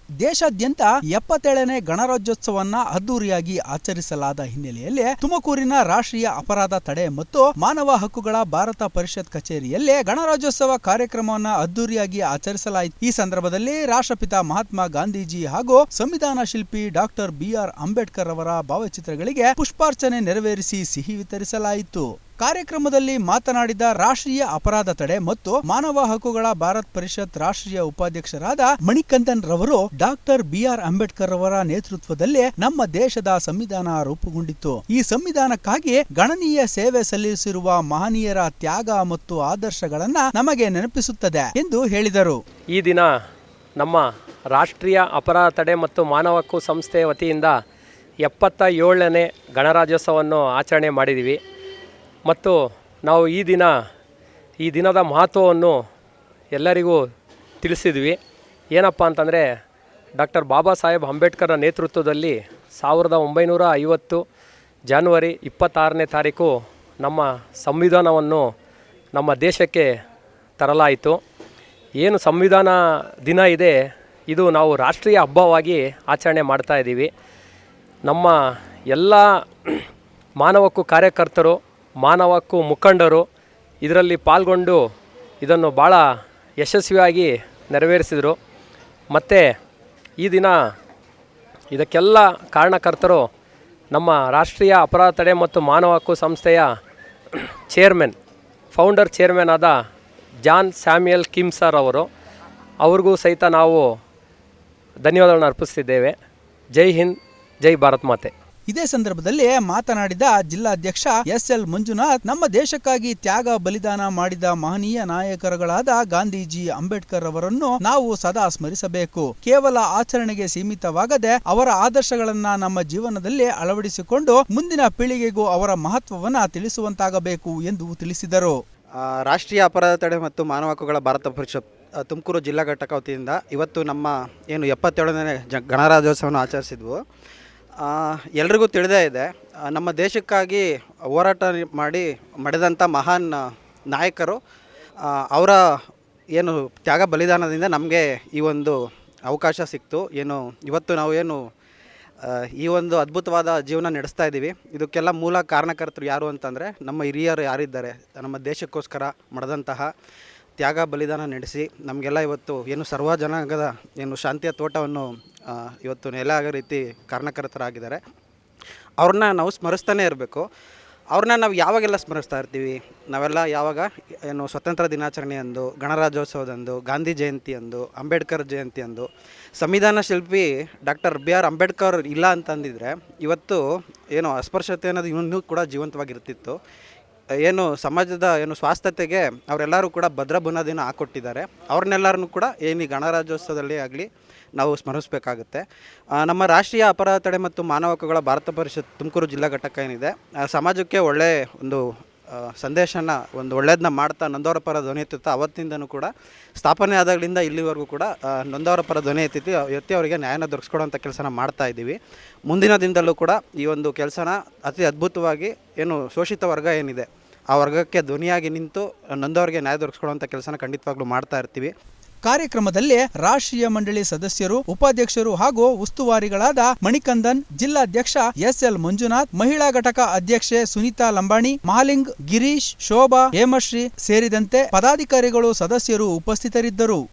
ದೇಶಾದ್ಯಂತ 77ನೇ ಗಣರಾಜ್ಯೋತ್ಸವನ್ನ ಅದ್ದೂರಿಯಾಗಿ ಆಚರಿಸಲಾದ ಹಿನ್ನೆಲೆಯಲ್ಲಿ ತುಮಕೂರಿನ ರಾಷ್ಟ್ರೀಯ ಅಪರಾಧ ತಡೆ ಮತ್ತು ಮಾನವ ಹಕ್ಕುಗಳ ಭಾರತ ಪರಿಷತ್ ಕಚೇರಿಯಲ್ಲಿ ಗಣರಾಜ್ಯೋತ್ಸವ ಕಾರ್ಯಕ್ರಮವನ್ನು ಅದ್ದೂರಿಯಾಗಿ ಆಚರಿಸಲಾಯಿತು. ಈ ಸಂದರ್ಭದಲ್ಲಿ ರಾಷ್ಟ್ರಪಿತ ಮಹಾತ್ಮ ಗಾಂಧೀಜಿ ಹಾಗೂ ಸಂವಿಧಾನ ಶಿಲ್ಪಿ ಡಾಕ್ಟರ್ BR ಅಂಬೇಡ್ಕರ್ ಅವರ ಭಾವಚಿತ್ರಗಳಿಗೆ ಪುಷ್ಪಾರ್ಚನೆ ನೆರವೇರಿಸಿ ಸಿಹಿ ವಿತರಿಸಲಾಯಿತು. ಕಾರ್ಯಕ್ರಮದಲ್ಲಿ ಮಾತನಾಡಿದ ರಾಷ್ಟ್ರೀಯ ಅಪರಾಧ ತಡೆ ಮತ್ತು ಮಾನವ ಹಕ್ಕುಗಳ ಭಾರತ ಪರಿಷತ್ ರಾಷ್ಟ್ರೀಯ ಉಪಾಧ್ಯಕ್ಷರಾದ ಮಣಿಕಂದನ್ ರವರು ಡಾಕ್ಟರ್ BR ಅಂಬೇಡ್ಕರ್ ಅವರ ನೇತೃತ್ವದಲ್ಲಿ ನಮ್ಮ ದೇಶದ ಸಂವಿಧಾನ ರೂಪುಗೊಂಡಿತ್ತು. ಈ ಸಂವಿಧಾನಕ್ಕಾಗಿ ಗಣನೀಯ ಸೇವೆ ಸಲ್ಲಿಸಿರುವ ಮಹನೀಯರ ತ್ಯಾಗ ಮತ್ತು ಆದರ್ಶಗಳನ್ನ ನಮಗೆ ನೆನಪಿಸುತ್ತದೆ ಎಂದು ಹೇಳಿದರು. ಈ ದಿನ ನಮ್ಮ ರಾಷ್ಟ್ರೀಯ ಅಪರಾಧ ತಡೆ ಮತ್ತು ಮಾನವ ಹಕ್ಕು ಸಂಸ್ಥೆ ವತಿಯಿಂದ 77ನೇ ಗಣರಾಜ್ಯೋತ್ಸವವನ್ನು ಆಚರಣೆ ಮಾಡಿದ್ದೀವಿ. ಮತ್ತು ನಾವು ಈ ದಿನದ ಮಹತ್ವವನ್ನು ಎಲ್ಲರಿಗೂ ತಿಳಿಸಿದ್ವಿ. ಏನಪ್ಪ ಅಂತಂದರೆ ಡಾಕ್ಟರ್ ಬಾಬಾ ಸಾಹೇಬ್ ಅಂಬೇಡ್ಕರ್ರ ನೇತೃತ್ವದಲ್ಲಿ 1950 ಜನವರಿ 26ನೇ ತಾರೀಕು ನಮ್ಮ ಸಂವಿಧಾನವನ್ನು ನಮ್ಮ ದೇಶಕ್ಕೆ ತರಲಾಯಿತು. ಏನು ಸಂವಿಧಾನ ದಿನ ಇದೆ, ಇದು ನಾವು ರಾಷ್ಟ್ರೀಯ ಹಬ್ಬವಾಗಿ ಆಚರಣೆ ಮಾಡ್ತಾಯಿದ್ದೀವಿ. ನಮ್ಮ ಎಲ್ಲ ಮಾನವ ಹಕ್ಕು ಕಾರ್ಯಕರ್ತರು, ಮಾನವ ಹಕ್ಕು ಮುಖಂಡರು ಇದರಲ್ಲಿ ಪಾಲ್ಗೊಂಡು ಇದನ್ನು ಭಾಳ ಯಶಸ್ವಿಯಾಗಿ ನೆರವೇರಿಸಿದರು. ಮತ್ತು ಈ ದಿನ ಇದಕ್ಕೆಲ್ಲ ಕಾರಣಕರ್ತರು ನಮ್ಮ ರಾಷ್ಟ್ರೀಯ ಅಪರಾಧ ತಡೆ ಮತ್ತು ಮಾನವ ಹಕ್ಕು ಸಂಸ್ಥೆಯ ಫೌಂಡರ್ ಚೇರ್ಮನ್ ಆದ ಜಾನ್ ಸ್ಯಾಮ್ಯುಯಲ್ ಕಿಮ್ ಸರ್ ಅವ್ರಿಗೂ ಸಹಿತ ನಾವು ಧನ್ಯವಾದಗಳನ್ನು ಅರ್ಪಿಸ್ತಿದ್ದೇವೆ. ಜೈ ಹಿಂದ್, ಜೈ ಭಾರತ್ ಮಾತೆ. ಇದೇ ಸಂದರ್ಭದಲ್ಲಿ ಮಾತನಾಡಿದ ಜಿಲ್ಲಾಧ್ಯಕ್ಷ SL ಮಂಜುನಾಥ್, ನಮ್ಮ ದೇಶಕ್ಕಾಗಿ ತ್ಯಾಗ ಬಲಿದಾನ ಮಾಡಿದ ಮಹನೀಯ ನಾಯಕರುಗಳಾದ ಗಾಂಧೀಜಿ, ಅಂಬೇಡ್ಕರ್ ಅವರನ್ನು ನಾವು ಸದಾ ಸ್ಮರಿಸಬೇಕು. ಕೇವಲ ಆಚರಣೆಗೆ ಸೀಮಿತವಾಗದೆ ಅವರ ಆದರ್ಶಗಳನ್ನ ನಮ್ಮ ಜೀವನದಲ್ಲಿ ಅಳವಡಿಸಿಕೊಂಡು ಮುಂದಿನ ಪೀಳಿಗೆಗೂ ಅವರ ಮಹತ್ವವನ್ನ ತಿಳಿಸುವಂತಾಗಬೇಕು ಎಂದು ತಿಳಿಸಿದರು. ರಾಷ್ಟ್ರೀಯ ಅಪರಾಧ ತಡೆ ಮತ್ತು ಮಾನವ ಹಕ್ಕುಗಳ ಭಾರತ ಪರಿಷತ್ ತುಮಕೂರು ಜಿಲ್ಲಾ ಘಟಕ ವತಿಯಿಂದ ಇವತ್ತು ನಮ್ಮ 77ನೇ ಗಣರಾಜ್ಯೋತ್ಸವವನ್ನು ಆಚರಿಸಿದ್ವು. ಎಲ್ರಿಗೂ ತಿಳಿದೇ ಇದೆ, ನಮ್ಮ ದೇಶಕ್ಕಾಗಿ ಹೋರಾಟ ಮಾಡಿದಂಥ ಮಹಾನ್ ನಾಯಕರು ಅವರ ಏನು ತ್ಯಾಗ ಬಲಿದಾನದಿಂದ ನಮಗೆ ಈ ಒಂದು ಅವಕಾಶ ಸಿಕ್ತು. ಇವತ್ತು ನಾವು ಈ ಒಂದು ಅದ್ಭುತವಾದ ಜೀವನ ನಡೆಸ್ತಾ ಇದ್ದೀವಿ. ಇದಕ್ಕೆಲ್ಲ ಮೂಲ ಕಾರಣಕರ್ತರು ಯಾರು ಅಂತಂದರೆ ನಮ್ಮ ಹಿರಿಯರು ಯಾರಿದ್ದಾರೆ, ನಮ್ಮ ದೇಶಕ್ಕೋಸ್ಕರ ಮಾಡಿದಂತಹ ತ್ಯಾಗ ಬಲಿದಾನ ನಡೆಸಿ ನಮಗೆಲ್ಲ ಇವತ್ತು ಸರ್ವ ಜನಾಂಗದ ಶಾಂತಿಯ ತೋಟವನ್ನು ಇವತ್ತು ನೆಲೆ ಆಗೋ ರೀತಿ ಕಾರಣಕರ್ತರಾಗಿದ್ದಾರೆ. ಅವ್ರನ್ನ ನಾವು ಸ್ಮರಿಸ್ತಾನೆ ಇರಬೇಕು. ಅವ್ರನ್ನ ನಾವು ಯಾವಾಗೆಲ್ಲ ಸ್ಮರಿಸ್ತಾ ಇರ್ತೀವಿ, ನಾವೆಲ್ಲ ಯಾವಾಗ ಸ್ವತಂತ್ರ ದಿನಾಚರಣೆಯಂದು, ಗಣರಾಜ್ಯೋತ್ಸವದಂದು, ಗಾಂಧಿ ಜಯಂತಿಯಂದು, ಅಂಬೇಡ್ಕರ್ ಜಯಂತಿಯಂದು. ಸಂವಿಧಾನ ಶಿಲ್ಪಿ ಡಾಕ್ಟರ್ BR ಅಂಬೇಡ್ಕರ್ ಇಲ್ಲ ಅಂತಂದಿದ್ರೆ ಇವತ್ತು ಅಸ್ಪೃಶ್ಯತೆ ಅನ್ನೋದು ಇನ್ನೂ ಕೂಡ ಜೀವಂತವಾಗಿರ್ತಿತ್ತು. ಸಮಾಜದ ಸ್ವಾಸ್ಥ್ಯತೆಗೆ ಅವರೆಲ್ಲರೂ ಕೂಡ ಭದ್ರ ಬುನಾದಿನ ಹಾಕೊಟ್ಟಿದ್ದಾರೆ. ಅವ್ರನ್ನೆಲ್ಲರನ್ನೂ ಕೂಡ ಈ ಗಣರಾಜ್ಯೋತ್ಸವದಲ್ಲಿ ಆಗಲಿ ನಾವು ಸ್ಮರಿಸಬೇಕಾಗುತ್ತೆ. ನಮ್ಮ ರಾಷ್ಟ್ರೀಯ ಅಪರಾಧ ತಡೆ ಮತ್ತು ಮಾನವ ಹಕ್ಕುಗಳ ಭಾರತ ಪರಿಷತ್ ತುಮಕೂರು ಜಿಲ್ಲಾ ಘಟಕ ಏನಿದೆ, ಸಮಾಜಕ್ಕೆ ಒಳ್ಳೆಯ ಒಂದು ಸಂದೇಶನ ಒಳ್ಳೆಯದನ್ನ ಮಾಡ್ತಾ ನೊಂದವರ ಪರ ಧ್ವನಿ ಎತ್ತುತ್ತಾ ಅವತ್ತಿಂದನೂ ಕೂಡ ಸ್ಥಾಪನೆ ಆದಾಗಲಿಂದ ಇಲ್ಲಿವರೆಗೂ ಕೂಡ ನೊಂದವರ ಪರ ಧ್ವನಿ ಎತ್ತಿ ಅವರಿಗೆ ನ್ಯಾಯನ ದೊರಕಿಸ್ಕೊಡುವಂಥ ಕೆಲಸನ ಮಾಡ್ತಾ ಇದ್ದೀವಿ. ಮುಂದಿನ ದಿನದಲ್ಲೂ ಕೂಡ ಈ ಒಂದು ಕೆಲಸನ ಅತಿ ಅದ್ಭುತವಾಗಿ ಶೋಷಿತ ವರ್ಗ ಏನಿದೆ ಆ ವರ್ಗಕ್ಕೆ ಧ್ವನಿಯಾಗಿ ನಿಂತು ನೊಂದವರಿಗೆ ನ್ಯಾಯ ದೊರಕಿಸ್ಕೊಡುವಂಥ ಕೆಲಸನ ಖಂಡಿತವಾಗ್ಲೂ ಮಾಡ್ತಾ ಇರ್ತೀವಿ. ಕಾರ್ಯಕ್ರಮದಲ್ಲಿ ರಾಷ್ಟ್ರೀಯ ಮಂಡಳಿ ಸದಸ್ಯರು, ಉಪಾಧ್ಯಕ್ಷರು ಹಾಗೂ ಉಸ್ತುವಾರಿಗಳಾದ ಮಣಿಕಂದನ್, ಜಿಲ್ಲಾಧ್ಯಕ್ಷ SL ಮಂಜುನಾಥ್, ಮಹಿಳಾ ಘಟಕ ಅಧ್ಯಕ್ಷೆ ಸುನೀತಾ ಲಂಬಾಣಿ, ಮಹಾಲಿಂಗ್, ಗಿರೀಶ್, ಶೋಭಾ, ಹೇಮಶ್ರೀ ಸೇರಿದಂತೆ ಪದಾಧಿಕಾರಿಗಳು, ಸದಸ್ಯರು ಉಪಸ್ಥಿತರಿದ್ದರು.